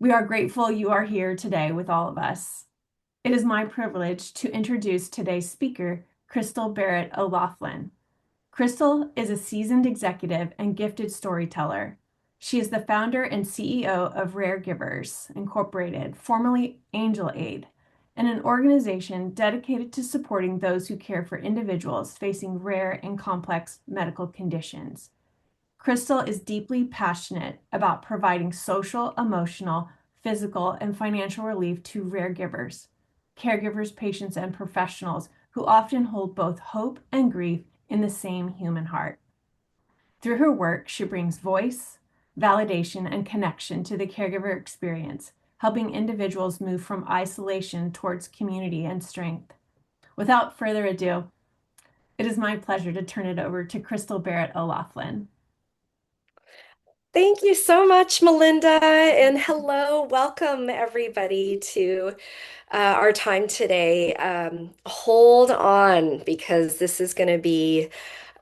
We are grateful you are here today with all of us. It is my privilege to introduce today's speaker, Cristol Barrett O'Loughlin. Cristol is a seasoned executive and gifted storyteller. She is the founder and CEO of Raregivers, Incorporated, formerly Angel Aid, and an organization dedicated to supporting those who care for individuals facing rare and complex medical conditions. Cristol is deeply passionate about providing social, emotional, physical, and financial relief to caregivers, patients, and professionals who often hold both hope and grief in the same human heart. Through her work, she brings voice, validation, and connection to the caregiver experience, helping individuals move from isolation towards community and strength. Without further ado, it is my pleasure to turn it over to Cristol Barrett O'Loughlin. Thank you so much, Melinda, and hello. Welcome, everybody, to our time today. Hold on, because this is going to be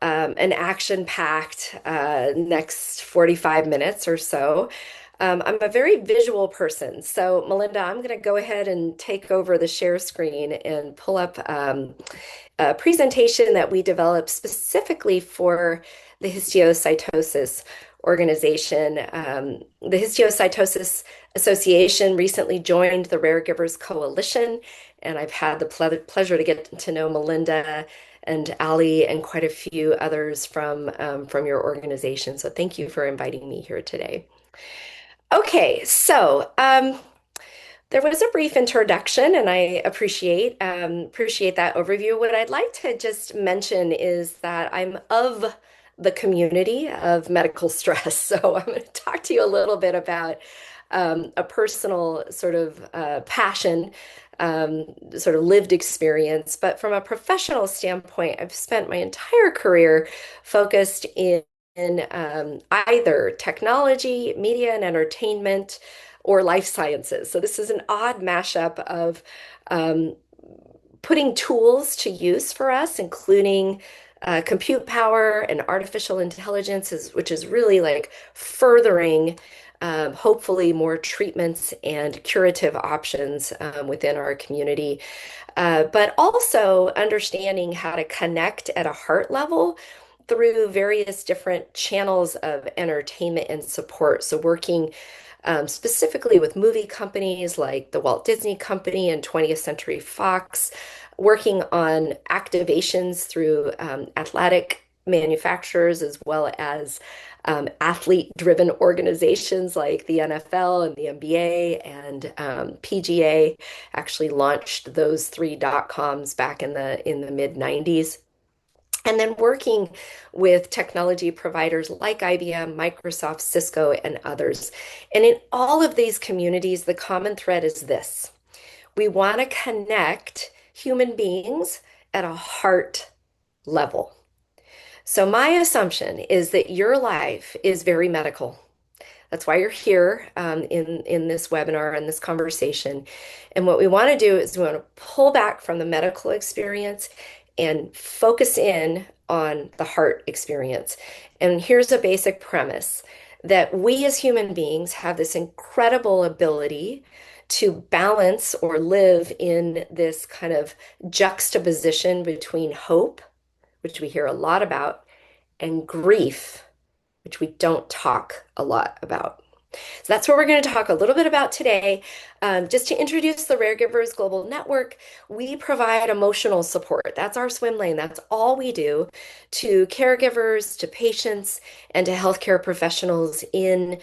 an action-packed next 45 minutes or so. I'm a very visual person, so Melinda, I'm going to go ahead and take over the share screen and pull up a presentation that we developed specifically for the histiocytosis organization. The Histiocytosis Association recently joined the Rare Givers Coalition, and I've had the pleasure to get to know Melinda and Ali and quite a few others from your organization. So thank you for inviting me here today. Okay, so there was a brief introduction, and I appreciate that overview. What I'd like to just mention is that I'm of the community of medical stress. So I'm going to talk to you a little bit about a personal sort of passion, sort of lived experience. But from a professional standpoint, I've spent my entire career focused in either technology, media and entertainment, or life sciences. So this is an odd mashup of um, putting tools to use for us, including compute power and artificial intelligence, which is really like furthering hopefully more treatments and curative options within our community, but also understanding how to connect at a heart level through various different channels of entertainment and support. So working specifically with movie companies like the Walt Disney Company and 20th Century Fox, working on activations through athletic manufacturers as well as athlete-driven organizations like the NFL and the NBA and PGA actually launched those three dot-coms back in the mid 90s. And then working with technology providers like IBM, Microsoft, Cisco, and others. And in all of these communities, the common thread is this. We want to connect human beings at a heart level. So my assumption is that your life is very medical. That's why you're here in this webinar and this conversation. And what we want to do is we want to pull back from the medical experience and focus in on the heart experience. And here's a basic premise that we as human beings have this incredible ability to balance or live in this kind of juxtaposition between hope, which we hear a lot about, and grief, which we don't talk a lot about. So that's what we're going to talk a little bit about today. Just to introduce the Rare Givers Global Network, we provide emotional support. That's our swim lane. That's all we do to caregivers, to patients, and to healthcare professionals in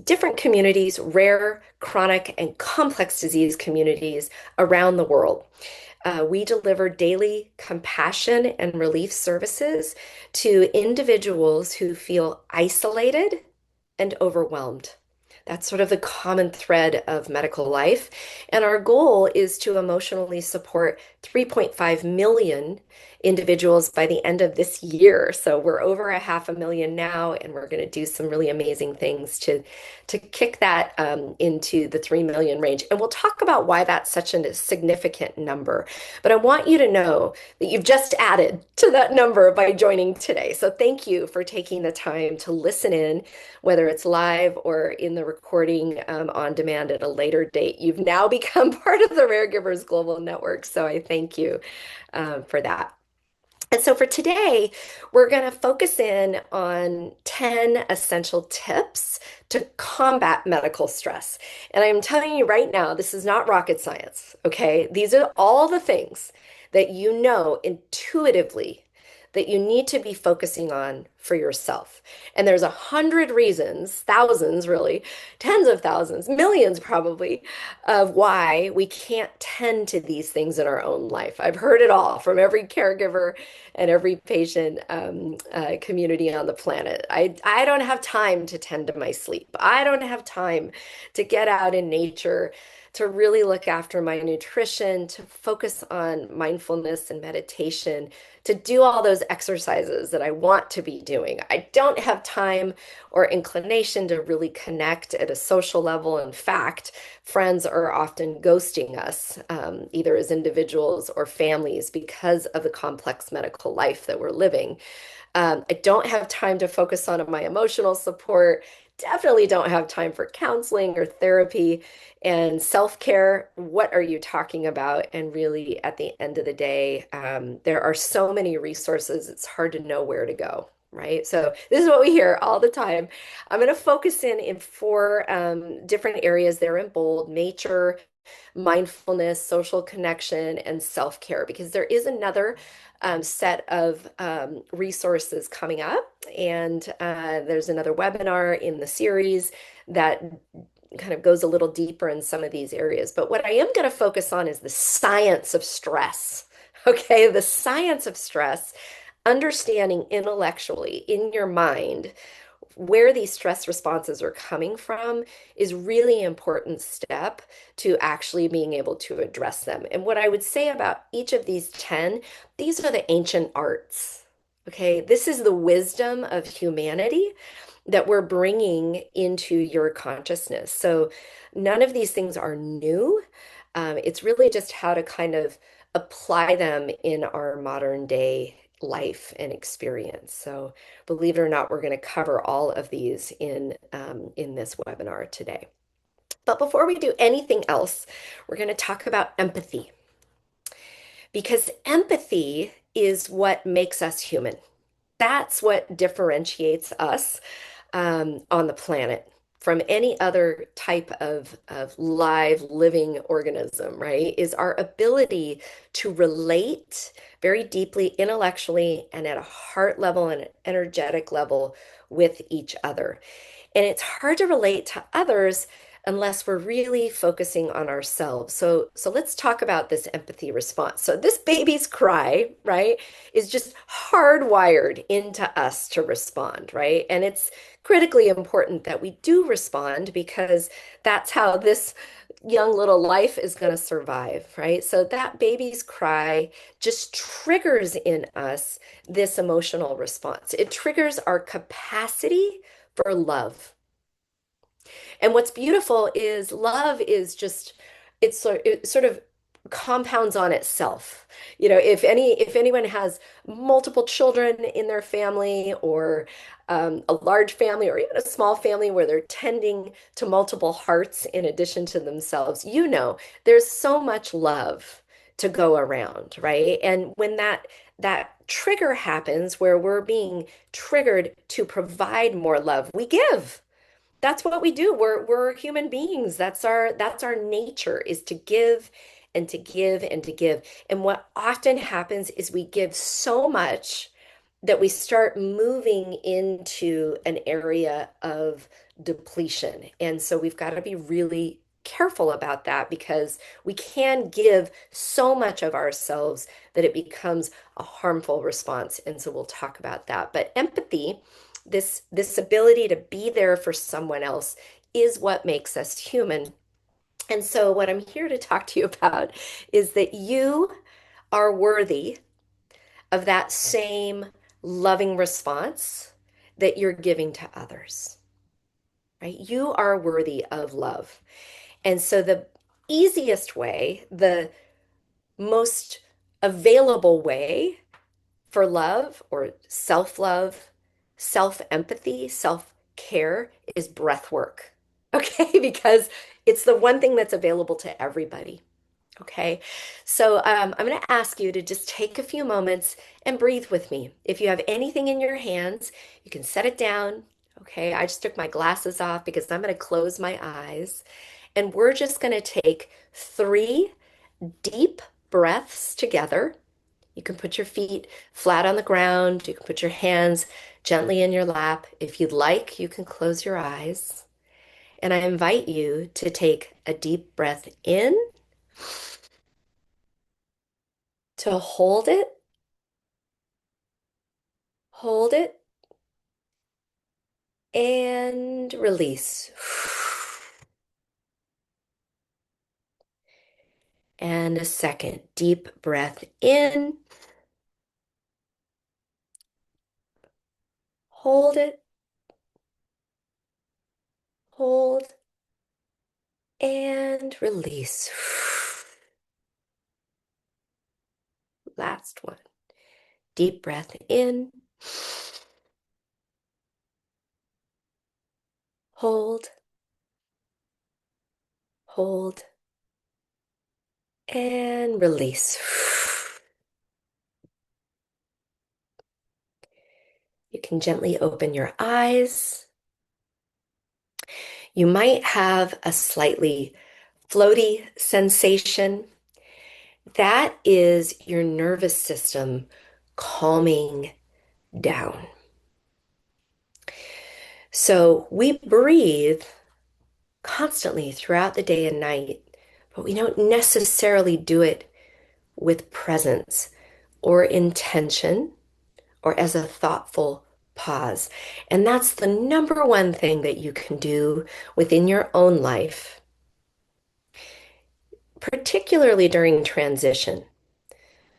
different communities, rare, chronic, and complex disease communities around the world. We deliver daily compassion and relief services to individuals who feel isolated and overwhelmed. That's sort of the common thread of medical life. And our goal is to emotionally support 3.5 million individuals by the end of this year. So we're over a 500,000 now, and we're going to do some really amazing things to kick that into the 3 million range. And we'll talk about why that's such a significant number. But I want you to know that you've just added to that number by joining today. So thank you for taking the time to listen in, whether it's live or in the recording on demand at a later date. You've now become part of the Raregivers Global Network. So I thank you for that. And so for today, we're going to focus in on 10 essential tips to combat medical stress. And I'm telling you right now, this is not rocket science, okay? These are all the things that you know intuitively that you need to be focusing on for yourself. And there's 100 reasons, thousands really, tens of thousands, millions probably, of why we can't tend to these things in our own life. I've heard it all from every caregiver and every patient community on the planet. I don't have time to tend to my sleep. I don't have time to get out in nature, to really look after my nutrition, to focus on mindfulness and meditation, to do all those exercises that I want to be doing. I don't have time or inclination to really connect at a social level. In fact, friends are often ghosting us, either as individuals or families, because of the complex medical life that we're living. I don't have time to focus on my emotional support. Definitely don't have time for counseling or therapy and self-care. What are you talking about? And really, at the end of the day, there are so many resources, it's hard to know where to go, right? So this is what we hear all the time. I'm going to focus in four different areas there in bold: nature, mindfulness, social connection, and self-care, because there is another set of resources coming up. And there's another webinar in the series that kind of goes a little deeper in some of these areas. But what I am going to focus on is the science of stress. Okay, the science of stress, understanding intellectually in your mind where these stress responses are coming from is really important step to actually being able to address them. And what I would say about each of these 10, these are the ancient arts. Okay, this is the wisdom of humanity that we're bringing into your consciousness. So none of these things are new. It's really just how to kind of apply them in our modern day life and experience. So believe it or not, we're going to cover all of these in this webinar today. But before we do anything else, we're going to talk about empathy, because empathy is what makes us human. That's what differentiates us on the planet from any other type of live living organism, right? Is our ability to relate very deeply, intellectually, and at a heart level and an energetic level with each other. And it's hard to relate to others unless we're really focusing on ourselves. So let's talk about this empathy response. So this baby's cry, right, is just hardwired into us to respond, right? And it's critically important that we do respond, because that's how this young little life is going to survive, right? So that baby's cry just triggers in us this emotional response. It triggers our capacity for love. And what's beautiful is love is just, it sort of compounds on itself. You know, if anyone has multiple children in their family, or a large family, or even a small family where they're tending to multiple hearts in addition to themselves, you know, there's so much love to go around, right? And when that trigger happens, where we're being triggered to provide more love, we give. That's what we do. We're human beings. That's our nature, is to give and to give and to give. And what often happens is we give so much that we start moving into an area of depletion. And so we've got to be really careful about that, because we can give so much of ourselves that it becomes a harmful response. And so we'll talk about that. But empathy, this ability to be there for someone else, is what makes us human. And so what I'm here to talk to you about is that you are worthy of that same loving response that you're giving to others, right? You are worthy of love. And so the easiest way, the most available way for love or self-love, self-empathy, self-care is breath work. Okay? Because it's the one thing that's available to everybody. Okay, so I'm going to ask you to just take a few moments and breathe with me. If you have anything in your hands, you can set it down. Okay, I just took my glasses off because I'm going to close my eyes. And we're just going to take 3 deep breaths together. You can put your feet flat on the ground. You can put your hands gently in your lap. If you'd like, you can close your eyes. And I invite you to take a deep breath in, to hold it, and release. And a second deep breath in, hold it, hold, and release. Last one. Deep breath in, hold, hold, and release. You can gently open your eyes. You might have a slightly floaty sensation. That is your nervous system calming down. So we breathe constantly throughout the day and night, but we don't necessarily do it with presence or intention or as a thoughtful pause. And that's the number one thing that you can do within your own life, particularly during transition,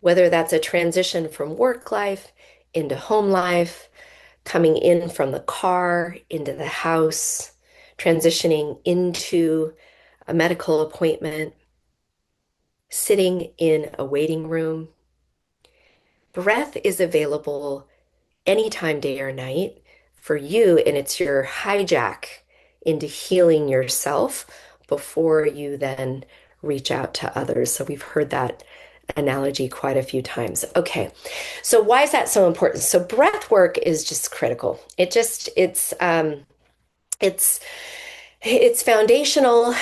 whether that's a transition from work life into home life, coming in from the car into the house, transitioning into a medical appointment, sitting in a waiting room. Breath is available anytime, day or night, for you, and it's your hijack into healing yourself before you then reach out to others. So we've heard that analogy quite a few times. Okay, so why is that so important? So breath work is just critical. It's it's foundational.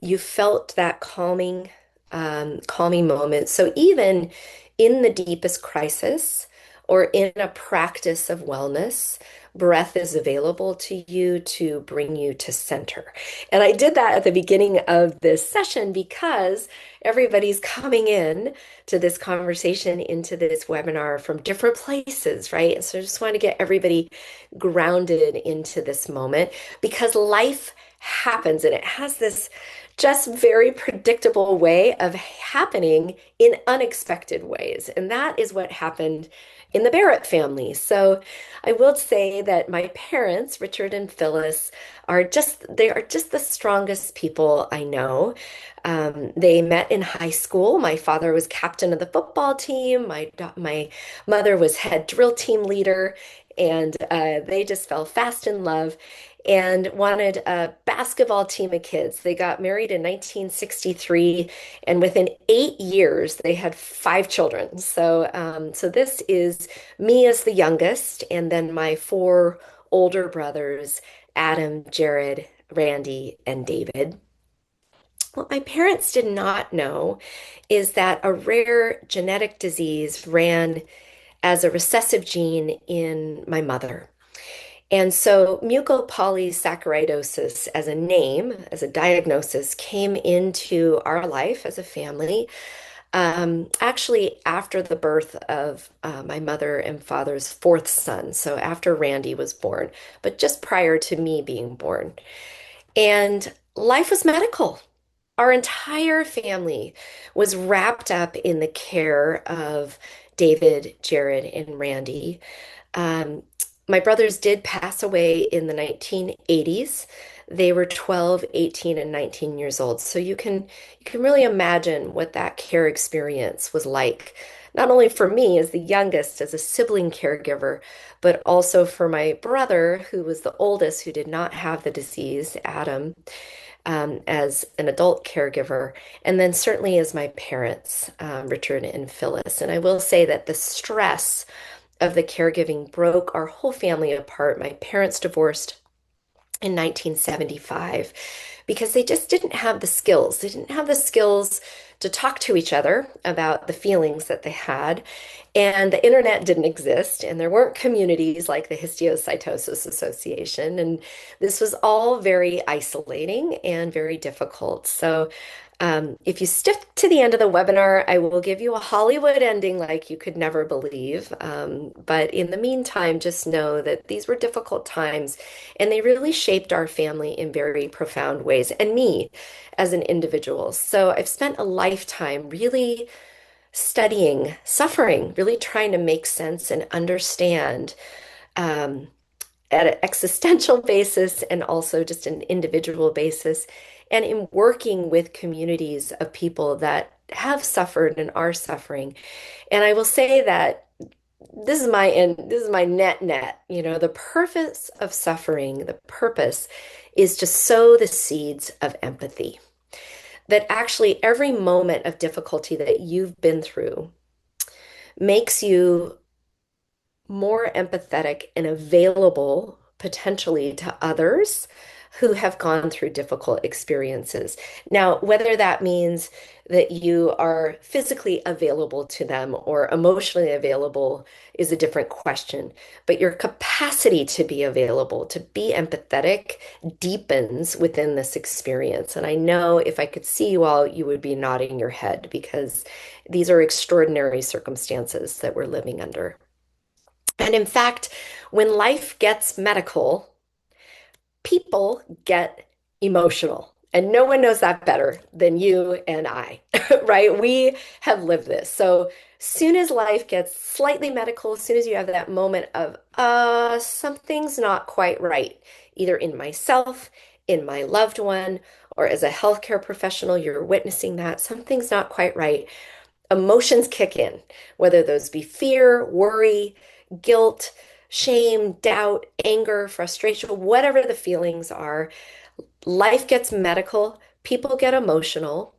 You felt that calming moment. So even in the deepest crisis or in a practice of wellness, breath is available to you to bring you to center. And I did that at the beginning of this session because everybody's coming in to this conversation, into this webinar from different places, right? And so I just want to get everybody grounded into this moment because life happens and it has this just very predictable way of happening in unexpected ways. And that is what happened in the Barrett family. So I will say that my parents, Richard and Phyllis, they are just the strongest people I know. They met in high school. My father was captain of the football team. My mother was head drill team leader, and they just fell fast in love and wanted a basketball team of kids. They got married in 1963, and within 8 years, they had 5 children. So this is me as the youngest, and then my 4 older brothers, Adam, Jared, Randy, and David. What my parents did not know is that a rare genetic disease ran as a recessive gene in my mother. And so mucopolysaccharidosis as a name, as a diagnosis, came into our life as a family, actually after the birth of my mother and father's 4th son. So after Randy was born, but just prior to me being born. And life was medical. Our entire family was wrapped up in the care of David, Jared, and Randy. Um, my brothers did pass away in the 1980s. They were 12, 18, and 19 years old. So you can really imagine what that care experience was like, not only for me as the youngest, as a sibling caregiver, but also for my brother, who was the oldest, who did not have the disease, Adam, as an adult caregiver, and then certainly as my parents, Richard and Phyllis. And I will say that the stress of the caregiving broke our whole family apart. My parents divorced in 1975 because they just didn't have the skills. They didn't have the skills to talk to each other about the feelings that they had. And the internet didn't exist, and there weren't communities like the Histiocytosis Association. And this was all very isolating and very difficult. So, if you stick to the end of the webinar, I will give you a Hollywood ending like you could never believe. But in the meantime, just know that these were difficult times and they really shaped our family in very profound ways and me as an individual. So I've spent a lifetime really studying suffering, really trying to make sense and understand um, at an existential basis and also just an individual basis, and in working with communities of people that have suffered and are suffering. And I will say that this is my end, this is my net. The purpose of suffering, the purpose is to sow the seeds of empathy. That actually every moment of difficulty that you've been through makes you more empathetic and available potentially to others who have gone through difficult experiences. Now, whether that means that you are physically available to them or emotionally available is a different question. But your capacity to be available, to be empathetic, deepens within this experience. And I know if I could see you all, you would be nodding your head because these are extraordinary circumstances that we're living under. And in fact, when life gets medical, people get emotional. And no one knows that better than you and I, right? We have lived this. So, soon as life gets slightly medical, as soon as you have that moment of, something's not quite right, either in myself, in my loved one, or as a healthcare professional, you're witnessing that something's not quite right, emotions kick in, whether those be fear, worry, guilt, shame, doubt, anger, frustration, whatever the feelings are. Life gets medical, people get emotional,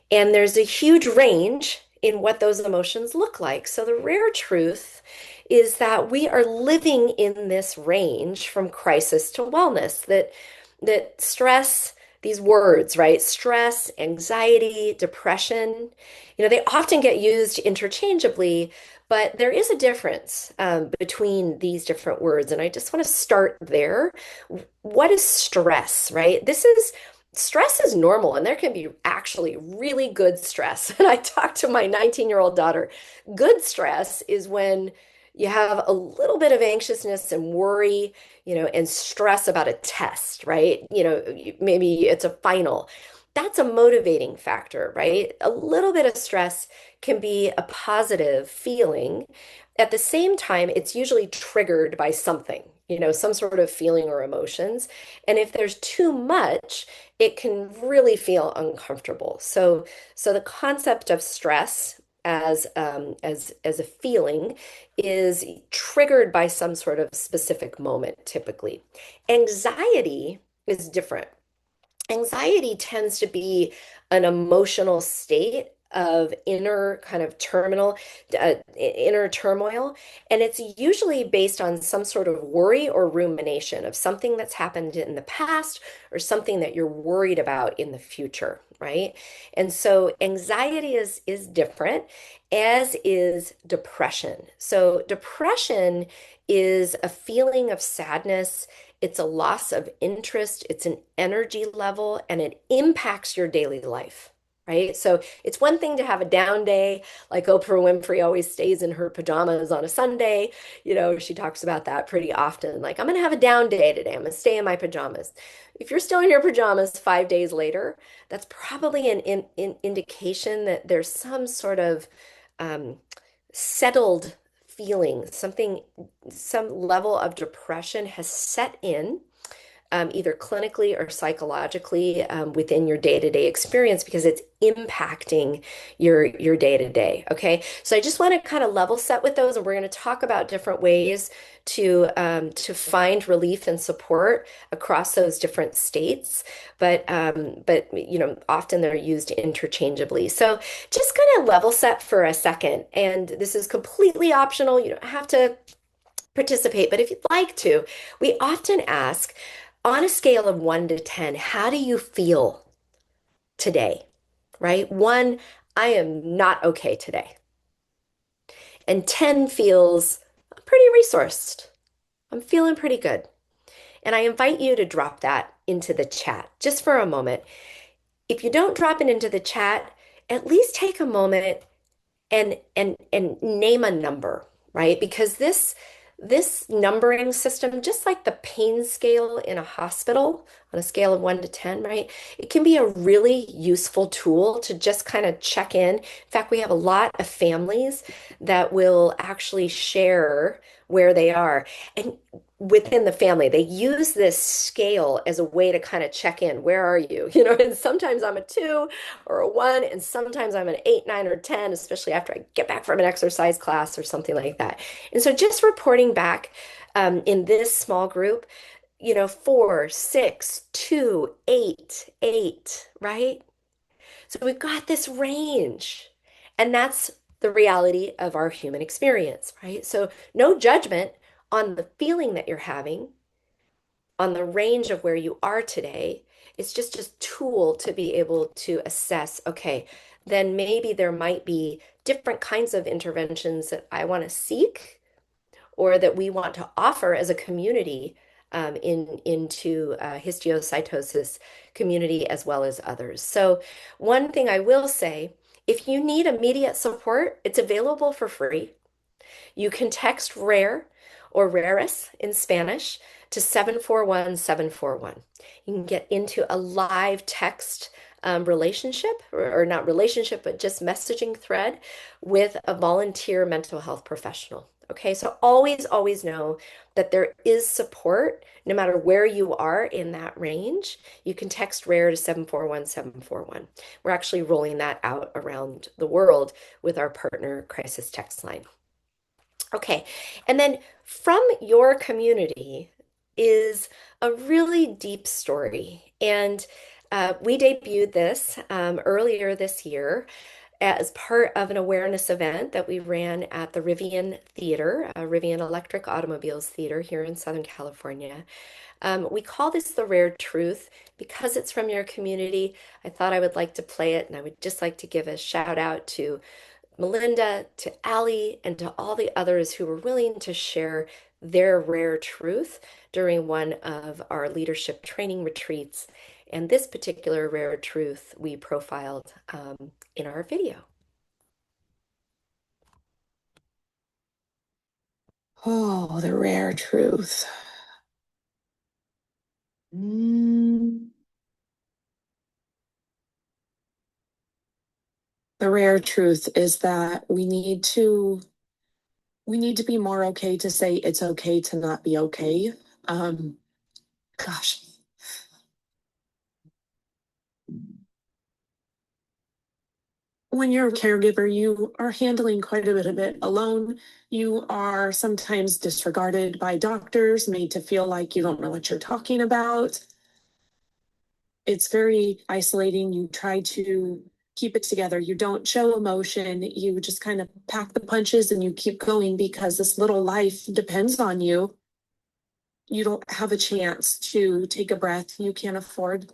and there's a huge range in what those emotions look like. So the rare truth is that we are living in this range from crisis to wellness, that stress, these words, right? Stress, anxiety, depression, they often get used interchangeably, but there is a difference between these different words. And I just want to start there. What is stress, right? Stress is normal, and there can be actually really good stress. And I talked to my 19-year-old daughter. Good stress is when you have a little bit of anxiousness and worry, and stress about a test, right? Maybe it's a final. That's a motivating factor, right? A little bit of stress can be a positive feeling. At the same time, it's usually triggered by something, some sort of feeling or emotions. And if there's too much, it can really feel uncomfortable. So the concept of stress as a feeling is triggered by some sort of specific moment, typically. Anxiety is different. Anxiety tends to be an emotional state of inner kind of inner turmoil, and it's usually based on some sort of worry or rumination of something that's happened in the past or something that you're worried about in the future, right? And so anxiety is different, as is depression. So depression is a feeling of sadness, it's a loss of interest, it's an energy level, and it impacts your daily life, right? So it's one thing to have a down day, like Oprah Winfrey always stays in her pajamas on a Sunday. She talks about that pretty often. Like, I'm going to have a down day today. I'm going to stay in my pajamas. If you're still in your pajamas 5 days later, that's probably an indication that there's some sort of um, settled feeling, some level of depression has set in, either clinically or psychologically, within your day-to-day experience because it's impacting your day-to-day. Okay, so I just want to kind of level set with those, and we're going to talk about different ways to find relief and support across those different states. But often they're used interchangeably. So just kind of level set for a second, and this is completely optional. You don't have to participate, but if you'd like to, we often ask on a scale of 1 to 10, how do you feel today? Right? 1, I am not okay today. And 10 feels pretty resourced. I'm feeling pretty good. And I invite you to drop that into the chat just for a moment. If you don't drop it into the chat, at least take a moment and name a number, right? Because this numbering system, just like the pain scale in a hospital on a scale of 1 to 10, right? It can be a really useful tool to just kind of check in. In fact, we have a lot of families that will actually share where they are. And within the family, they use this scale as a way to kind of check in. Where are you? And sometimes I'm a 2 or a 1, and sometimes I'm an 8, 9, or 10, especially after I get back from an exercise class or something like that. And so just reporting back in this small group, 4, 6, 2, 8, 8, right? So we've got this range. And that's the reality of our human experience, right? So no judgment on the feeling that you're having, on the range of where you are today. It's just a tool to be able to assess, okay, then maybe there might be different kinds of interventions that I want to seek or that we want to offer as a community, into histiocytosis community as well as others. So one thing I will say, if you need immediate support, it's available for free. You can text RARE or RARES in Spanish to 741-741. You can get into a live text relationship, or not relationship, but just messaging thread with a volunteer mental health professional. Okay, so always, always know that there is support no matter where you are in that range. You can text RARE to 741-741. We're actually rolling that out around the world with our partner Crisis Text Line. Okay, and then from your community is a really deep story. And we debuted this earlier this year as part of an awareness event that we ran at the Rivian Theater, Rivian Electric Automobiles Theater here in Southern California. We call this the Rare Truth because it's from your community. I thought I would like to play it, and I would just like to give a shout out to Melinda, to Allie, and to all the others who were willing to share their rare truth during one of our leadership training retreats. And this particular rare truth we profiled in our video. Oh, the rare truth. Mm. The rare truth is that we need to be more okay to say it's okay to not be okay. Um, gosh. When you're a caregiver, you are handling quite a bit of it alone. You are sometimes disregarded by doctors, made to feel like you don't know what you're talking about. It's very isolating. You try to keep it together. You don't show emotion. You just kind of pack the punches and you keep going because this little life depends on you. You don't have a chance to take a breath. You can't afford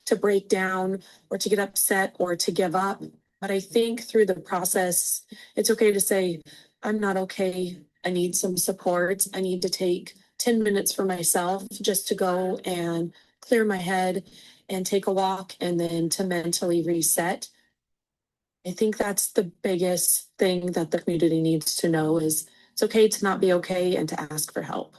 to break down or to get upset or to give up. But I think through the process, it's okay to say, I'm not okay. I need some support. I need to take 10 minutes for myself just to go and clear my head and take a walk and then to mentally reset. I think that's the biggest thing that the community needs to know is it's okay to not be okay and to ask for help.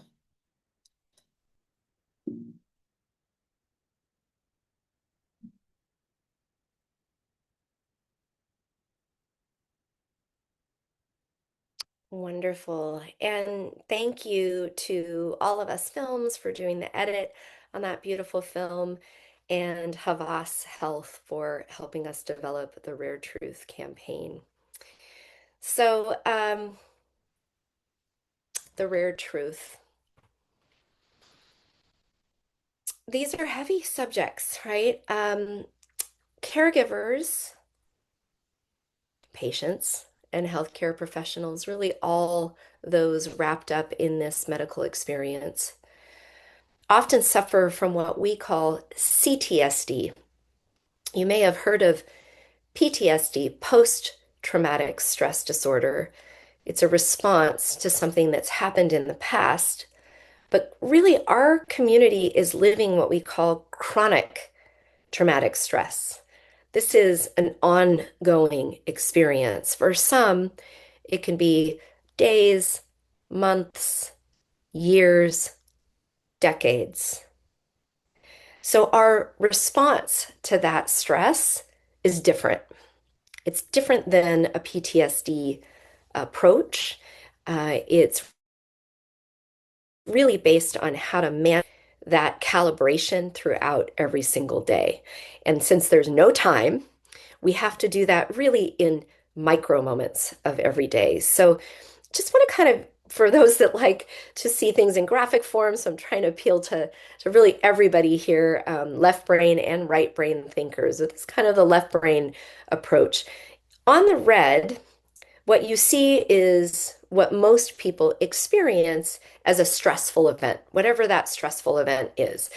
Wonderful. And thank you to all of us films for doing the edit on that beautiful film, and Havas Health for helping us develop the Rare Truth campaign. So, the Rare Truth. These are heavy subjects, right? Caregivers, patients, and healthcare professionals, really all those wrapped up in this medical experience, often suffer from what we call CTSD. You may have heard of PTSD, post-traumatic stress disorder. It's a response to something that's happened in the past. But really, our community is living what we call chronic traumatic stress. This is an ongoing experience. For some, it can be days, months, years, decades. So our response to that stress is different. It's different than a PTSD approach. It's really based on how to manage that calibration throughout every single day. And since there's no time, we have to do that really in micro moments of every day. So just want to kind of, for those that like to see things in graphic form, so I'm trying to appeal to really everybody here, left brain and right brain thinkers. It's kind of the left brain approach. On the red, what you see is what most people experience as a stressful event, whatever that stressful event is.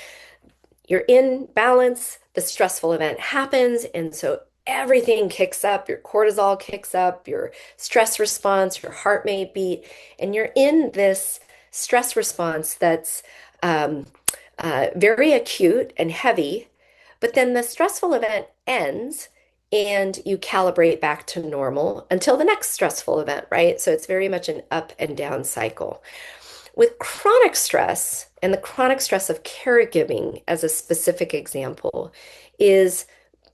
You're in balance, the stressful event happens, and so everything kicks up, your cortisol kicks up, your stress response, your heart may beat, and you're in this stress response that's very acute and heavy. But then the stressful event ends and you calibrate back to normal until the next stressful event, right? So it's very much an up and down cycle. With chronic stress, and the chronic stress of caregiving as a specific example, is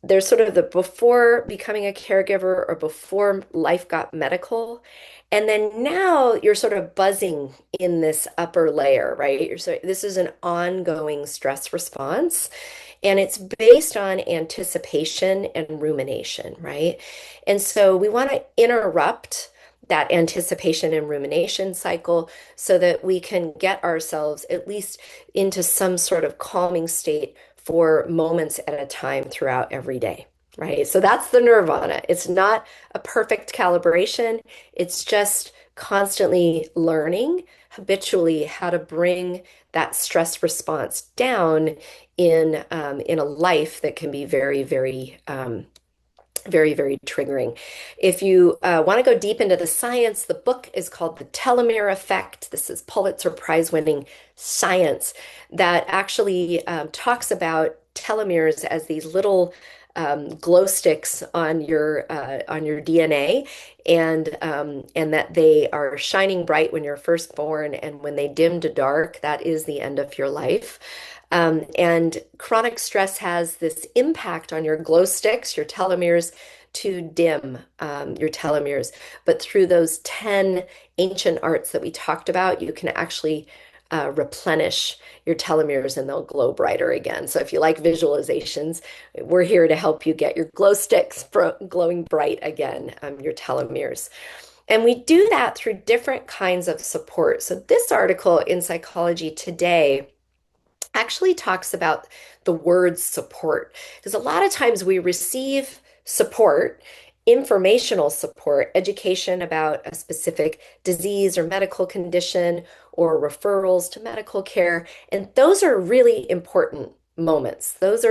there's sort of the before becoming a caregiver or before life got medical. And then now you're sort of buzzing in this upper layer, right? This is an ongoing stress response. And it's based on anticipation and rumination, right? And so we want to interrupt that anticipation and rumination cycle so that we can get ourselves at least into some sort of calming state for moments at a time throughout every day, right? So that's the nirvana. It's not a perfect calibration. It's just constantly learning habitually how to bring that stress response down in a life that can be very triggering. If you want to go deep into the science, the book is called The Telomere Effect. This is Pulitzer Prize winning science that actually talks about telomeres as these little glow sticks on your DNA, and that they are shining bright when you're first born, and when they dim to dark, that is the end of your life. And chronic stress has this impact on your glow sticks, your telomeres, to dim your telomeres. But through those 10 ancient arts that we talked about, you can actually replenish your telomeres and they'll glow brighter again. So if you like visualizations, we're here to help you get your glow sticks glowing bright again, your telomeres. And we do that through different kinds of support. So this article in Psychology Today actually talks about the word support, because a lot of times we receive support, informational support, education about a specific disease or medical condition, or referrals to medical care, and those are really important moments. That's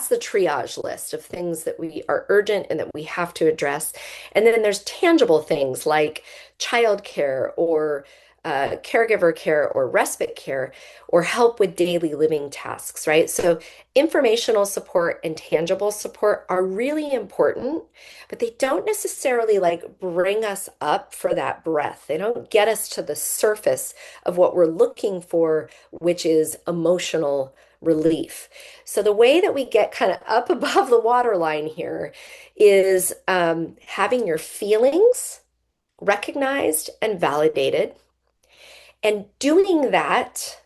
the triage list of things that we are urgent and that we have to address. And then there's tangible things like childcare or caregiver care or respite care or help with daily living tasks, right? So informational support and tangible support are really important, but they don't necessarily like bring us up for that breath. They don't get us to the surface of what we're looking for, which is emotional relief. So the way that we get kind of up above the waterline here is having your feelings recognized and validated, and doing that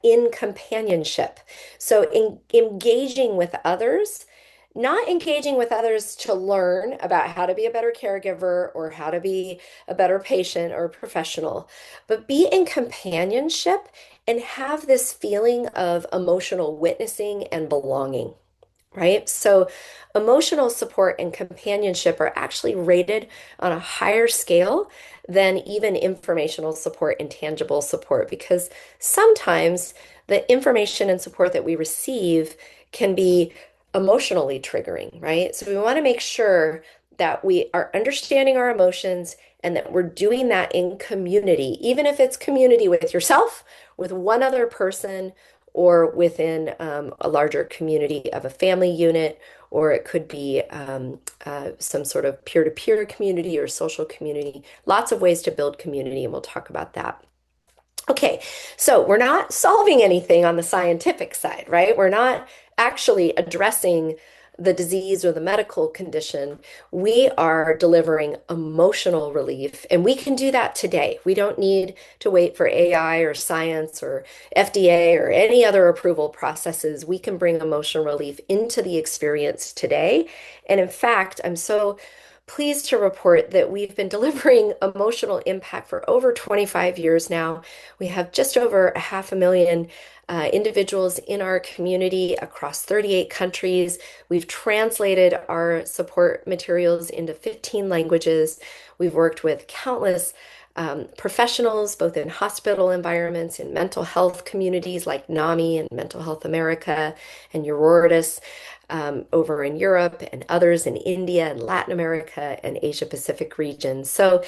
in companionship. So, engaging with others, not engaging with others to learn about how to be a better caregiver or how to be a better patient or professional, but be in companionship and have this feeling of emotional witnessing and belonging. Right? So, emotional support and companionship are actually rated on a higher scale than even informational support and tangible support because sometimes the information and support that we receive can be emotionally triggering, right? So, we want to make sure that we are understanding our emotions and that we're doing that in community, even if it's community with yourself, with one other person, or within a larger community of a family unit, or it could be some sort of peer-to-peer community or social community. Lots of ways to build community, and we'll talk about that. Okay, so we're not solving anything on the scientific side, right? We're not actually addressing the disease or the medical condition. We are delivering emotional relief, and we can do that today. We don't need to wait for AI or science or FDA or any other approval processes. We can bring emotional relief into the experience today. And in fact, I'm so pleased to report that we've been delivering emotional impact for over 25 years now. We have just over 500,000 individuals in our community across 38 countries. We've translated our support materials into 15 languages. We've worked with countless professionals, both in hospital environments, in mental health communities like NAMI and Mental Health America and Eurordis, over in Europe, and others in India and Latin America and Asia Pacific regions. So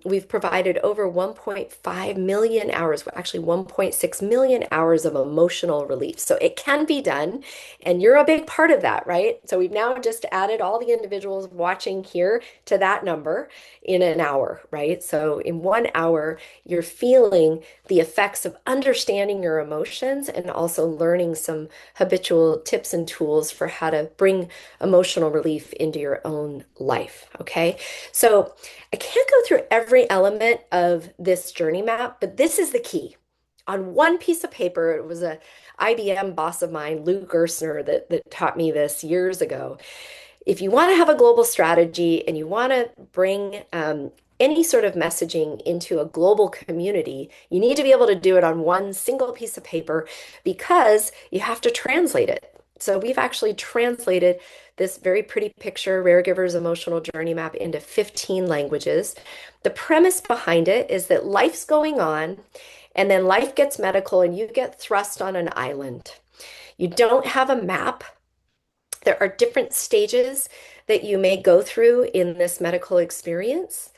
we've provided over 1.5 million hours, actually 1.6 million hours of emotional relief. So it can be done, and you're a big part of that, right? So we've now just added all the individuals watching here to that number in an hour, right? So in 1 hour, you're feeling the effects of understanding your emotions and also learning some habitual tips and tools for how to bring emotional relief into your own life. Okay. So I can't go through every element of this journey map, but this is the key. On one piece of paper, it was a IBM boss of mine, Lou Gerstner, that taught me this years ago. If you want to have a global strategy and you want to bring any sort of messaging into a global community, you need to be able to do it on one single piece of paper because you have to translate it. So we've actually translated this very pretty picture, Raregivers Emotional Journey Map, into 15 languages. The premise behind it is that life's going on, and then life gets medical, and you get thrust on an island. You don't have a map. There are different stages that you may go through in this medical experience.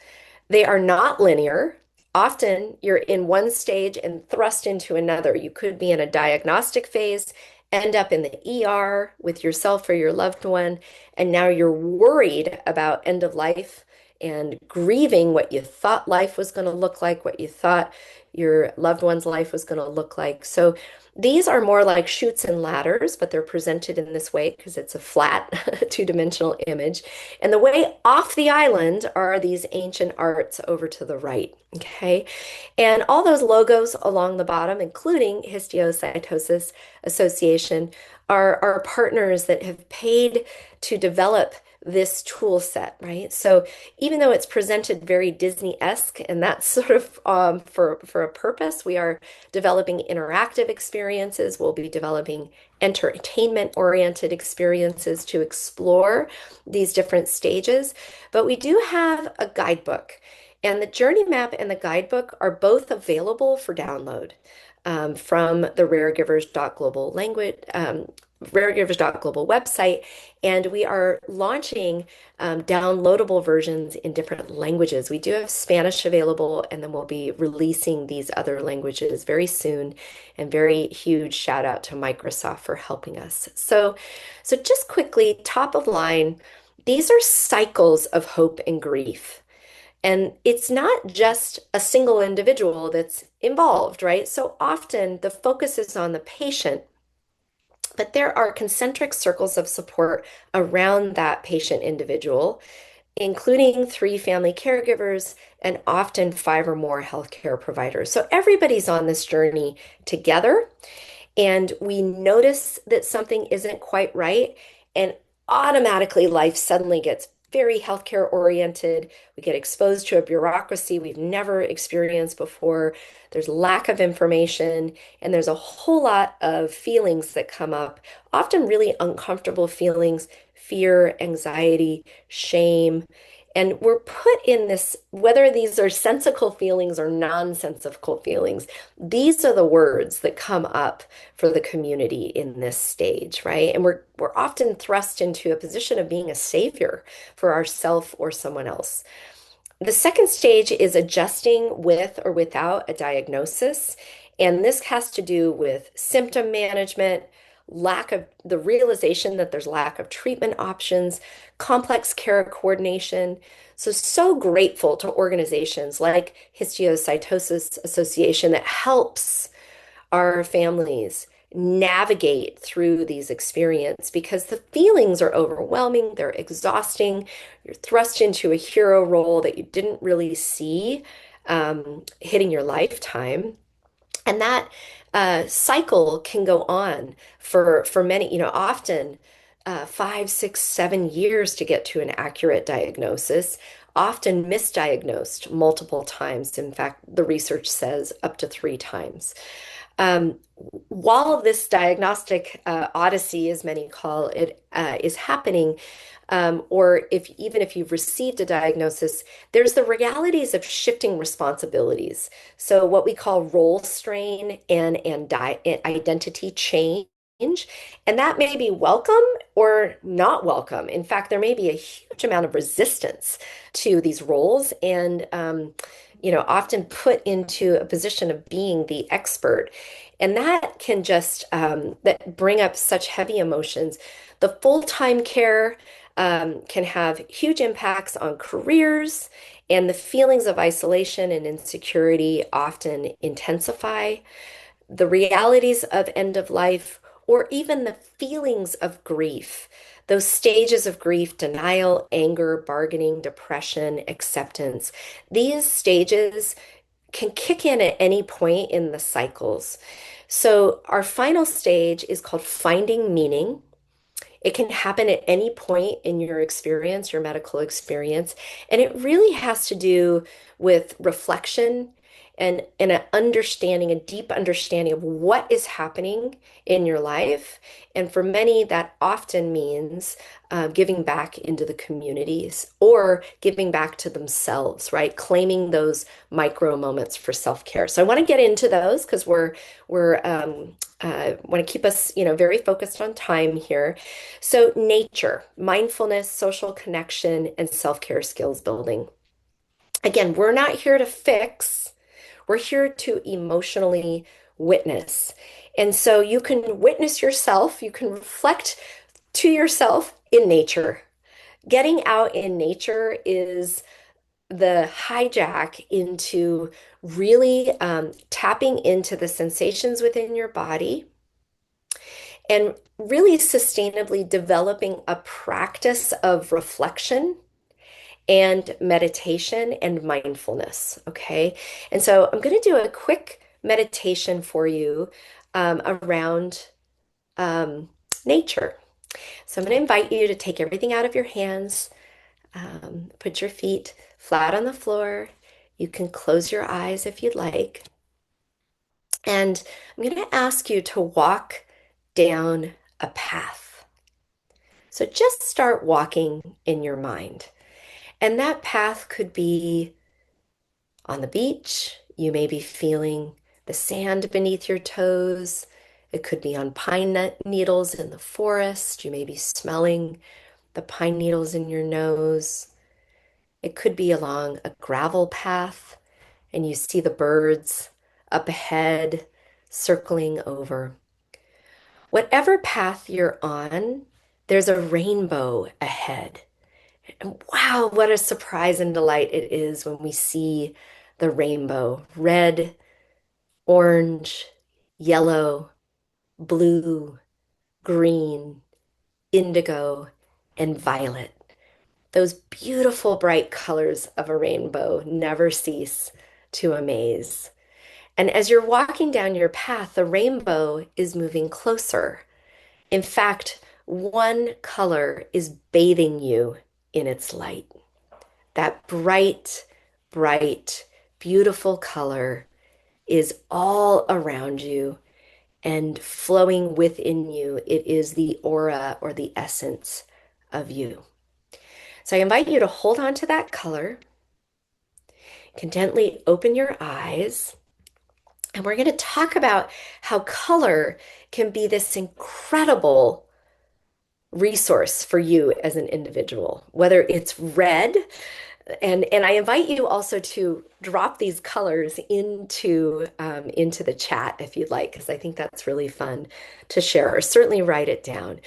They are not linear. Often you're in one stage and thrust into another. You could be in a diagnostic phase, end up in the ER with yourself or your loved one, and now you're worried about end of life and grieving what you thought life was going to look like, what you thought your loved one's life was going to look like. So these are more like chutes and ladders, but they're presented in this way because it's a flat two-dimensional image. And the way off the island are these ancient arts over to the right. Okay. And all those logos along the bottom, including Histiocytosis Association, are partners that have paid to develop this tool set, right? So even though it's presented very Disney-esque, and that's sort of for a purpose, we are developing interactive experiences. We'll be developing entertainment-oriented experiences to explore these different stages. But we do have a guidebook, and the journey map and the guidebook are both available for download from the Raregivers.global language. Raregivers.global website, and we are launching downloadable versions in different languages. We do have Spanish available, and then we'll be releasing these other languages very soon. And very huge shout out to Microsoft for helping us. So just quickly, top of line, these are cycles of hope and grief. And it's not just a single individual that's involved, right? So often the focus is on the patient, but there are concentric circles of support around that patient individual including 3 family caregivers and often 5 or more healthcare providers. So everybody's on this journey together, and we notice that something isn't quite right, and automatically life suddenly gets very healthcare oriented. We get exposed to a bureaucracy we've never experienced before. There's lack of information, and there's a whole lot of feelings that come up, often really uncomfortable feelings, fear, anxiety, shame. And we're put in this, whether these are sensical feelings or nonsensical feelings, these are the words that come up for the community in this stage, right? And we're often thrust into a position of being a savior for ourself or someone else. The second stage is adjusting with or without a diagnosis. And this has to do with symptom management, lack of the realization that there's lack of treatment options, complex care coordination. So grateful to organizations like Histiocytosis Association that helps our families navigate through these experiences because the feelings are overwhelming, they're exhausting. You're thrust into a hero role that you didn't really see hitting your lifetime. And that cycle can go on for many, often 5, 6, 7 years to get to an accurate diagnosis, often misdiagnosed multiple times. In fact, the research says up to 3 times. While this diagnostic odyssey, as many call it, is happening, or if even if you've received a diagnosis, there's the realities of shifting responsibilities. So what we call role strain and identity change. And that may be welcome or not welcome. In fact, there may be a huge amount of resistance to these roles and often put into a position of being the expert. And that can just that bring up such heavy emotions. The full-time care can have huge impacts on careers, and the feelings of isolation and insecurity often intensify. The realities of end of life, or even the feelings of grief, those stages of grief, denial, anger, bargaining, depression, acceptance, these stages can kick in at any point in the cycles. So, our final stage is called finding meaning. It can happen at any point in your experience, your medical experience, and it really has to do with reflection and an understanding, a deep understanding of what is happening in your life. And for many, that often means giving back into the communities or giving back to themselves, right? Claiming those micro moments for self-care. So I want to get into those because we're want to keep us, very focused on time here. So nature, mindfulness, social connection, and self-care skills building. Again, we're not here to fix, we're here to emotionally witness. And so you can witness yourself, you can reflect to yourself in nature. Getting out in nature is the hijack into really tapping into the sensations within your body and really sustainably developing a practice of reflection and meditation and mindfulness. Okay. And so I'm going to do a quick meditation for you around um, nature. So I'm going to invite you to take everything out of your hands, put your feet flat on the floor. You can close your eyes if you'd like. And I'm going to ask you to walk down a path. So just start walking in your mind. And that path could be on the beach. You may be feeling the sand beneath your toes. It could be on needles in the forest. You may be smelling the pine needles in your nose. It could be along a gravel path and you see the birds up ahead circling over. Whatever path you're on, there's a rainbow ahead. And wow, what a surprise and delight it is when we see the rainbow, red, orange, yellow, blue, green, indigo, and violet. those beautiful bright colors of a rainbow never cease to amaze. And as you're walking down your path, the rainbow is moving closer. In fact, one color is bathing you in its light. That bright, bright, beautiful color is all around you and flowing within you. It is the aura or the essence of you. So I invite you to hold on to that color, can gently open your eyes, and we're going to talk about how color can be this incredible resource for you as an individual, whether it's red. And I invite you also to drop these colors into the chat if you'd like, because I think that's really fun to share, or certainly write it down.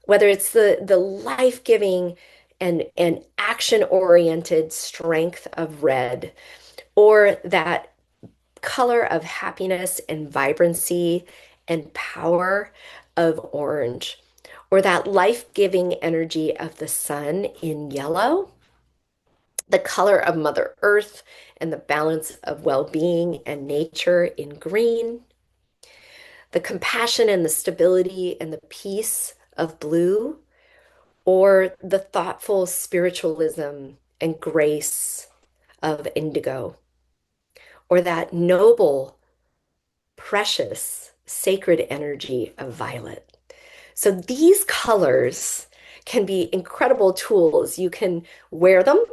Whether it's the life-giving and action-oriented strength of red, or that color of happiness and vibrancy and power of orange, or that life-giving energy of the sun in yellow, the color of Mother Earth and the balance of well-being and nature in green, the compassion and the stability and the peace of blue, or the thoughtful spiritualism and grace of indigo, or that noble, precious, sacred energy of violet. So these colors can be incredible tools. You can wear them.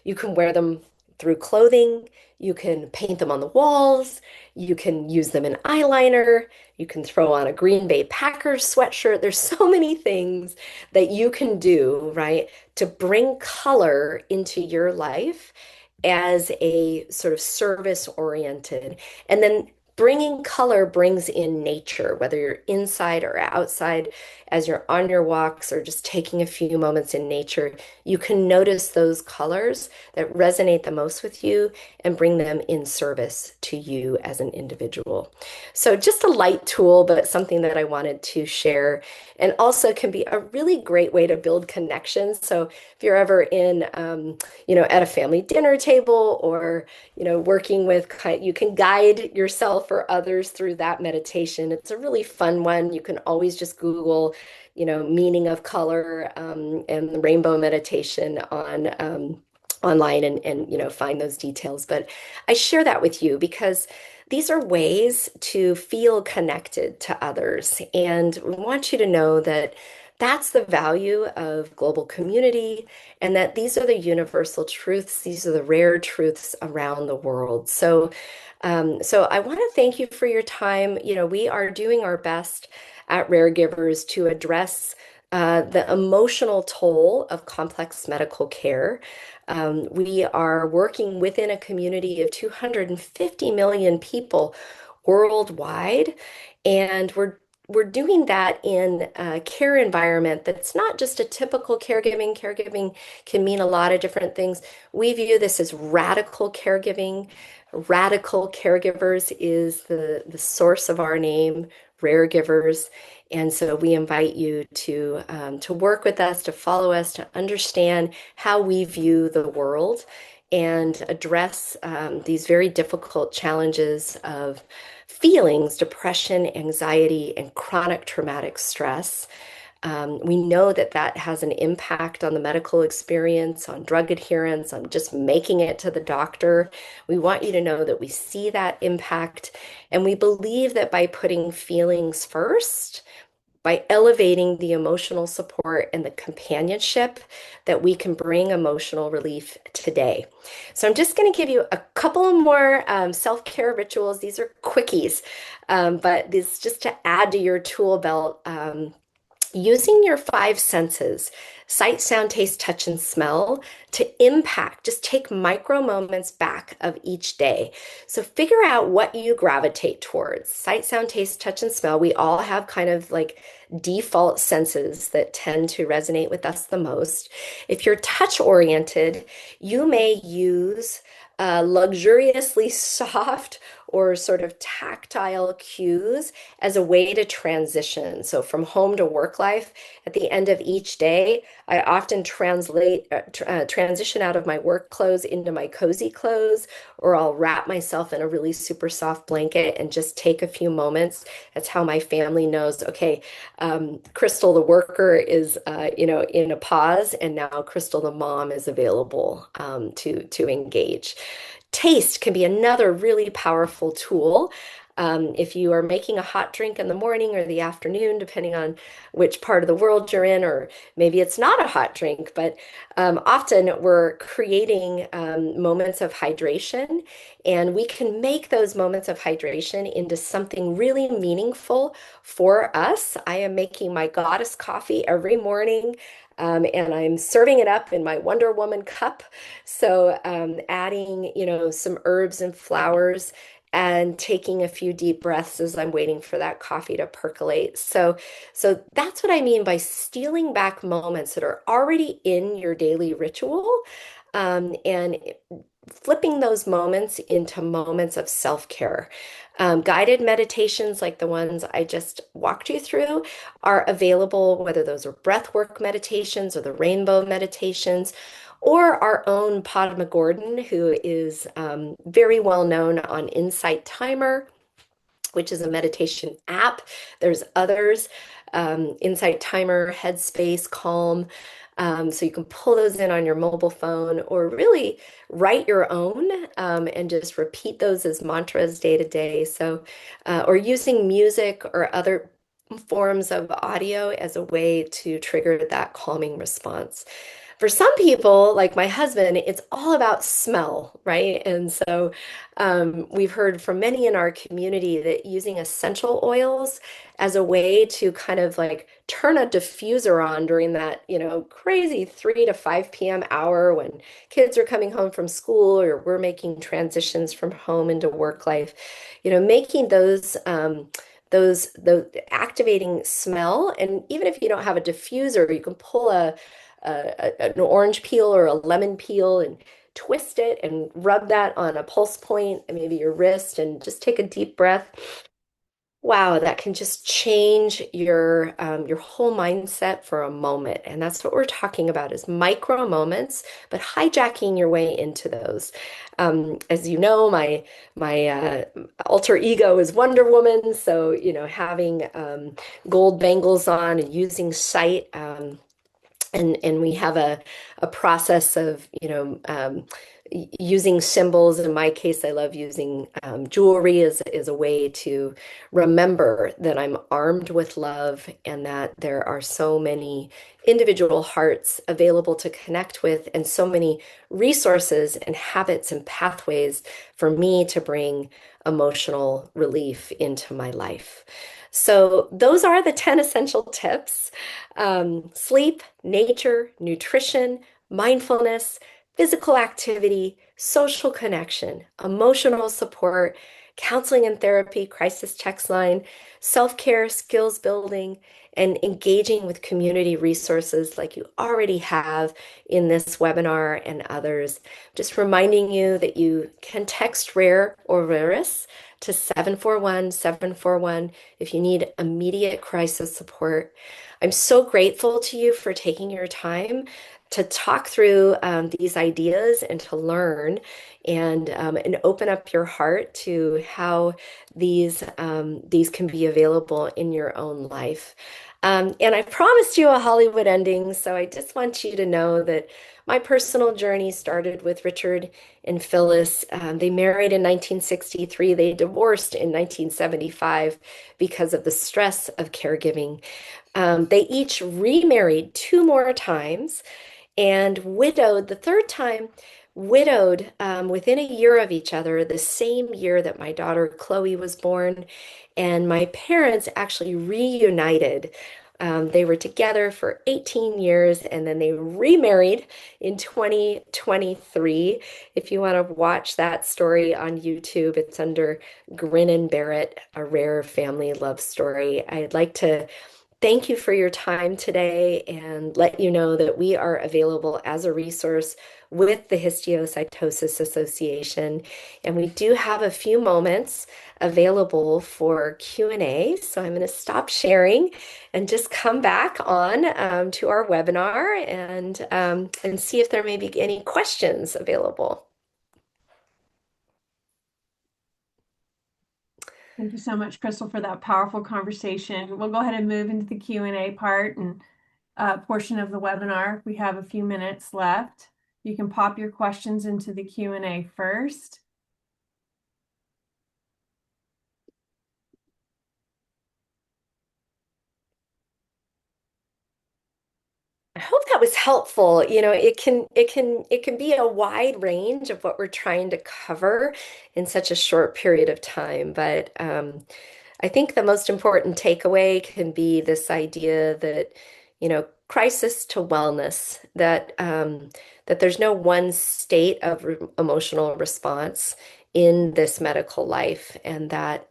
You can wear them through clothing. You can paint them on the walls. You can use them in eyeliner. You can throw on a Green Bay Packers sweatshirt. There's so many things that you can do, right, to bring color into your life as a sort of service oriented. And then bringing color brings in nature, whether you're inside or outside, as you're on your walks or just taking a few moments in nature, you can notice those colors that resonate the most with you and bring them in service to you as an individual. So just a light tool, but something that I wanted to share, and also can be a really great way to build connections. So if you're ever in, at a family dinner table, or, working with, you can guide yourself or others through that meditation. It's a really fun one. You can always just Google, meaning of color, and the rainbow meditation online, and find those details. But I share that with you because these are ways to feel connected to others. And we want you to know that that's the value of global community, and that these are the universal truths. These are the rare truths around the world. So I want to thank you for your time. We are doing our best at Rare Givers to address the emotional toll of complex medical care. We are working within a community of 250 million people worldwide, and we're doing that in a care environment that's not just a typical caregiving. Caregiving can mean a lot of different things. We view this as radical caregiving. Radical caregivers is the source of our name, Rare Givers. And so we invite you to work with us, to follow us, to understand how we view the world and address these very difficult challenges of feelings, depression, anxiety, and chronic traumatic stress. We know that that has an impact on the medical experience, on drug adherence, on just making it to the doctor. We want you to know that we see that impact, and we believe that by putting feelings first, by elevating the emotional support and the companionship, that we can bring emotional relief today. So I'm just going to give you a couple more self-care rituals. These are quickies, but this just to add to your tool belt. Using your five senses, sight, sound, taste, touch, and smell, to impact, just take micro moments back of each day. So figure out what you gravitate towards. Sight, sound, taste, touch, and smell. We all have kind of like default senses that tend to resonate with us the most. If you're touch oriented, you may use luxuriously soft or sort of tactile cues as a way to transition. So from home to work life, at the end of each day, I often transition out of my work clothes into my cozy clothes, or I'll wrap myself in a really super soft blanket and just take a few moments. That's how my family knows, okay, Crystal, the worker, is, in a pause, and now Crystal, the mom, is available to engage. Taste can be another really powerful tool. If you are making a hot drink in the morning or the afternoon, depending on which part of the world you're in, or maybe it's not a hot drink, but often we're creating moments of hydration, and we can make those moments of hydration into something really meaningful for us. I am making my goddess coffee every morning. And I'm serving it up in my Wonder Woman cup. So adding, some herbs and flowers and taking a few deep breaths as I'm waiting for that coffee to percolate. So that's what I mean by stealing back moments that are already in your daily ritual, and flipping those moments into moments of self-care. Guided meditations like the ones I just walked you through are available, whether those are breath work meditations or the rainbow meditations, or our own Padma Gordon, who is very well known on Insight Timer, which is a meditation app. There's others, Insight Timer, Headspace, Calm. So you can pull those in on your mobile phone, or really write your own, and just repeat those as mantras day to day. So, or using music or other forms of audio as a way to trigger that calming response. For some people, like my husband, it's all about smell, right? And so we've heard from many in our community that using essential oils as a way to kind of like turn a diffuser on during that, crazy 3 to 5 p.m. hour when kids are coming home from school, or we're making transitions from home into work life, making those activating smell. And even if you don't have a diffuser, you can pull an orange peel or a lemon peel and twist it and rub that on a pulse point and maybe your wrist, and just take a deep breath. Wow, that can just change your whole mindset for a moment. And that's what we're talking about, is micro moments, but hijacking your way into those. As you know, my alter ego is Wonder Woman. So, having gold bangles on and using sight. And we have a process of, using symbols. In my case, I love using jewelry as a way to remember that I'm armed with love, and that there are so many individual hearts available to connect with, and so many resources and habits and pathways for me to bring emotional relief into my life. So those are the 10 essential tips. Sleep, nature, nutrition, mindfulness, physical activity, social connection, emotional support, counseling and therapy, crisis text line, self-care, skills building, and engaging with community resources like you already have in this webinar and others. Just reminding you that you can text RARE or RARIS to 741-741 if you need immediate crisis support. I'm so grateful to you for taking your time to talk through these ideas and to learn, and open up your heart to how these can be available in your own life. And I promised you a Hollywood ending, so I just want you to know that my personal journey started with Richard and Phyllis. They married in 1963. They divorced in 1975 because of the stress of caregiving. They each remarried 2 more times, and widowed the third time, widowed within a year of each other, the same year that my daughter Chloe was born. And my parents actually reunited. They were together for 18 years, and then they remarried in 2023. If you want to watch that story on YouTube, it's under Grin and Barrett, a rare family love story. I'd like to thank you for your time today and let you know that we are available as a resource with the Histiocytosis Association. And we do have a few moments available for Q&A. So I'm going to stop sharing and just come back on to our webinar and see if there may be any questions available. Thank you so much, Crystal, for that powerful conversation. We'll go ahead and move into the Q&A part and portion of the webinar. We have a few minutes left. You can pop your questions into the Q&A first. I hope that was helpful. It can be a wide range of what we're trying to cover in such a short period of time. But I think the most important takeaway can be this idea that, crisis to wellness, that there's no one state of emotional response in this medical life, and that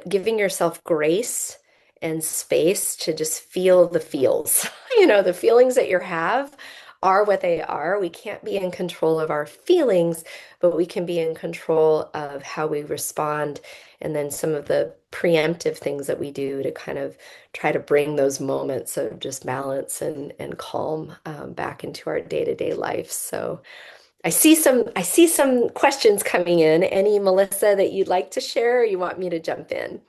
giving yourself grace and space to just feel the feels. The feelings that you have are what they are. We can't be in control of our feelings, but we can be in control of how we respond, and then some of the preemptive things that we do to kind of try to bring those moments of just balance and calm back into our day-to-day life. So I see some questions coming in. Any, Melissa, that you'd like to share, or you want me to jump in?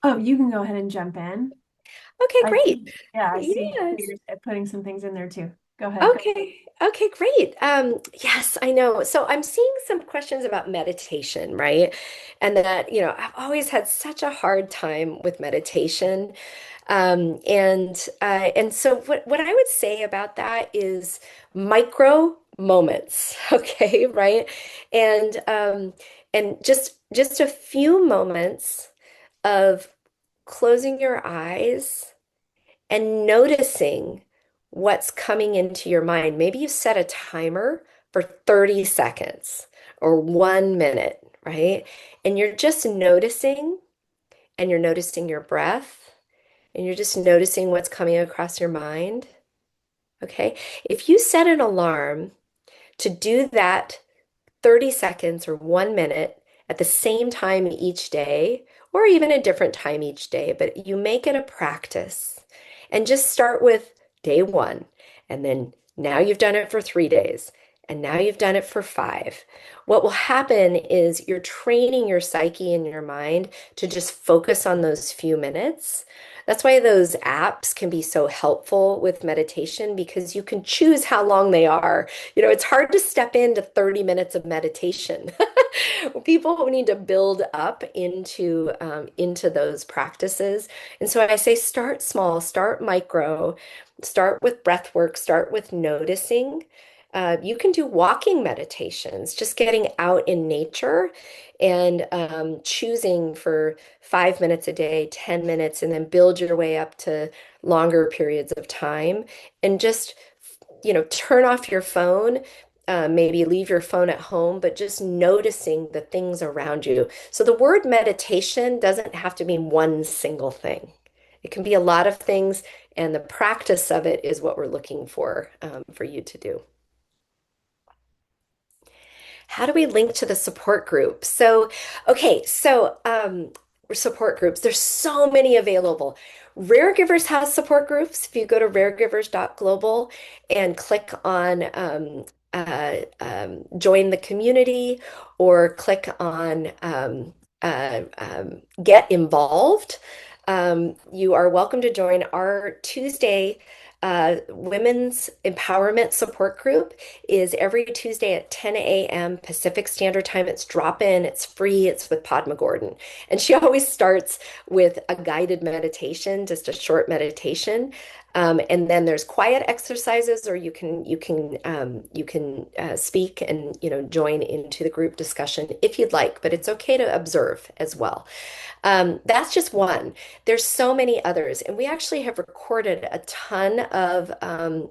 Oh, you can go ahead and jump in. Okay, I great. see, yeah, I see Yes. you're putting some things in there too. Go ahead. Okay. Okay, great. Yes, I know. So I'm seeing some questions about meditation, right? And that, I've always had such a hard time with meditation. And so what I would say about that is micro moments, okay, right? And just a few moments of closing your eyes and noticing what's coming into your mind. Maybe you set a timer for 30 seconds or 1 minute, right? And you're just noticing, and you're noticing your breath, and you're just noticing what's coming across your mind. Okay. If you set an alarm to do that 30 seconds or 1 minute at the same time each day, or even a different time each day, but you make it a practice and just start with day one. And then now you've done it for 3 days. And now you've done it for 5. What will happen is you're training your psyche and your mind to just focus on those few minutes. That's why those apps can be so helpful with meditation, because you can choose how long they are. It's hard to step into 30 minutes of meditation. People need to build up into those practices. And so I say start small, start micro, start with breath work, start with noticing. You can do walking meditations, just getting out in nature and choosing for 5 minutes a day, 10 minutes, and then build your way up to longer periods of time. And just, turn off your phone. Maybe leave your phone at home, but just noticing the things around you. So the word meditation doesn't have to mean one single thing. It can be a lot of things, and the practice of it is what we're looking for you to do. How do we link to the support group? Okay, support groups, there's so many available. Raregivers has support groups. If you go to raregivers.global and click on join the community, or click on get involved, you are welcome to join our Tuesday Women's Empowerment Support Group. Is every Tuesday at 10 a.m. Pacific Standard Time. It's drop-in, it's free, it's with Padma Gordon. And she always starts with a guided meditation, just a short meditation. And then there's quiet exercises, or you can speak and join into the group discussion if you'd like, but it's okay to observe as well. That's just one. There's so many others, and we actually have recorded a ton of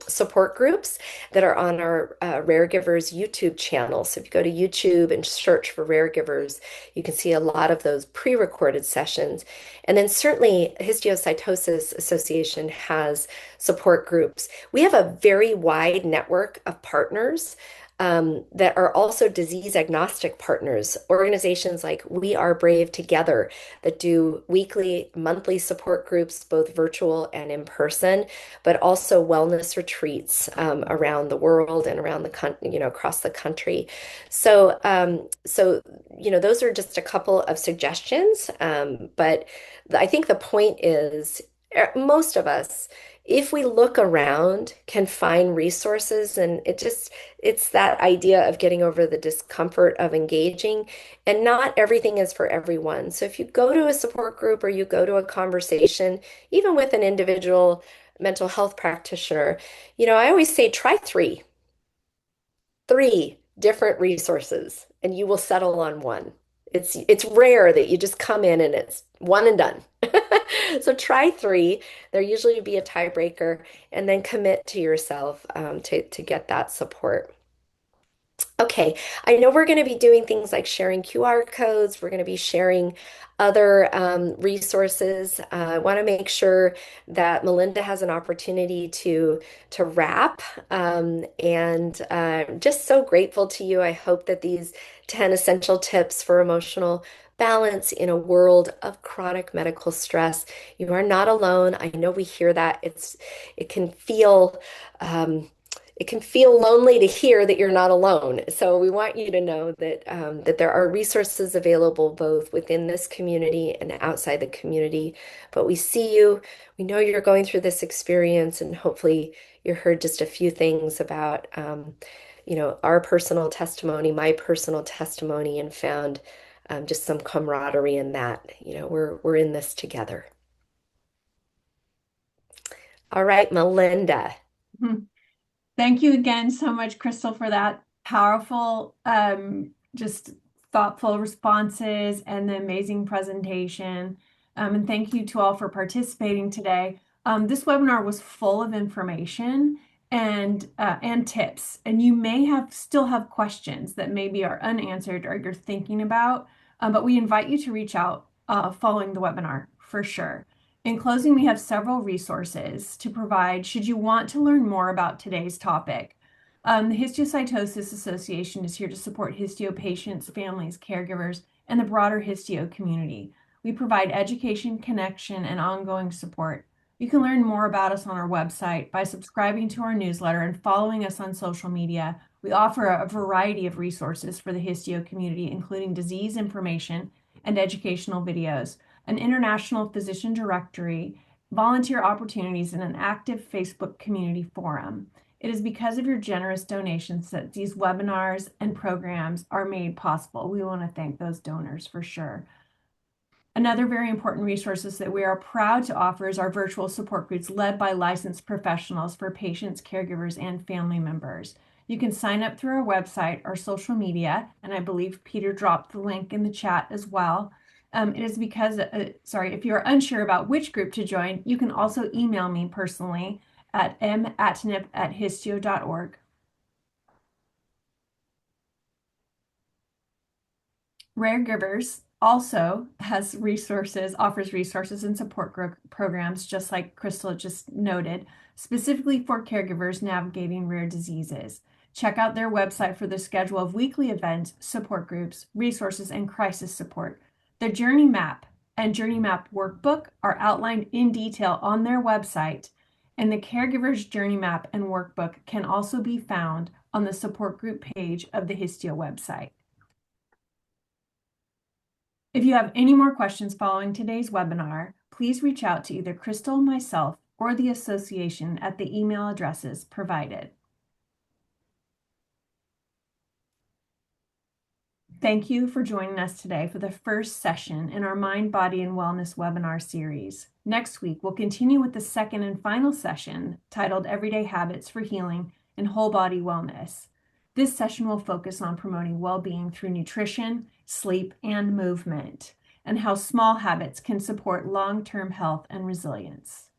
support groups that are on our Rare Givers YouTube channel. So if you go to YouTube and search for Rare Givers, you can see a lot of those pre-recorded sessions. And then certainly Histiocytosis Association has support groups. We have a very wide network of partners that are also disease agnostic partners, organizations like We Are Brave Together that do weekly, monthly support groups, both virtual and in person, but also wellness retreats around the world and around the country, across the country. So those are just a couple of suggestions. But I think the point is, most of us, if we look around, can find resources, and it's that idea of getting over the discomfort of engaging, and not everything is for everyone. So if you go to a support group or you go to a conversation, even with an individual mental health practitioner, I always say try three different resources, and you will settle on one. It's rare that you just come in and it's one and done. So try three. There usually be a tiebreaker, and then commit to yourself to get that support. Okay, I know we're going to be doing things like sharing QR codes. We're going to be sharing other resources. I want to make sure that Melinda has an opportunity to wrap. And just so grateful to you. I hope that these 10 essential tips for emotional balance in a world of chronic medical stress. You are not alone. I know we hear that. It can feel it can feel lonely to hear that you're not alone. So we want you to know that there are resources available both within this community and outside the community. But we see you. We know you're going through this experience, and hopefully you heard just a few things about our personal testimony, my personal testimony, and found just some camaraderie in that. We're in this together. All right, Melinda. Thank you again so much, Crystal, for that powerful, just thoughtful responses and the amazing presentation. And thank you to all for participating today. This webinar was full of information and tips, and you may still have questions that maybe are unanswered or you're thinking about, but we invite you to reach out following the webinar for sure. In closing, we have several resources to provide should you want to learn more about today's topic. The Histiocytosis Association is here to support histio patients, families, caregivers, and the broader histio community. We provide education, connection, and ongoing support. You can learn more about us on our website by subscribing to our newsletter and following us on social media. We offer a variety of resources for the histio community, including disease information and educational videos, an international physician directory, volunteer opportunities, and an active Facebook community forum. It is because of your generous donations that these webinars and programs are made possible. We want to thank those donors for sure. Another very important resource that we are proud to offer is our virtual support groups led by licensed professionals for patients, caregivers, and family members. You can sign up through our website or social media, and I believe Peter dropped the link in the chat as well. It is because, if you're unsure about which group to join, you can also email me personally at m@nip@histio.org. Rare Givers also offers resources and support programs, just like Crystal just noted, specifically for caregivers navigating rare diseases. Check out their website for the schedule of weekly events, support groups, resources, and crisis support. The Journey Map and Journey Map workbook are outlined in detail on their website, and the Caregivers Journey Map and workbook can also be found on the support group page of the Histio website. If you have any more questions following today's webinar, please reach out to either Crystal, myself, or the association at the email addresses provided. Thank you for joining us today for the first session in our Mind, Body, and Wellness webinar series. Next week, we'll continue with the second and final session titled Everyday Habits for Healing and Whole Body Wellness. This session will focus on promoting well-being through nutrition, sleep, and movement, and how small habits can support long-term health and resilience.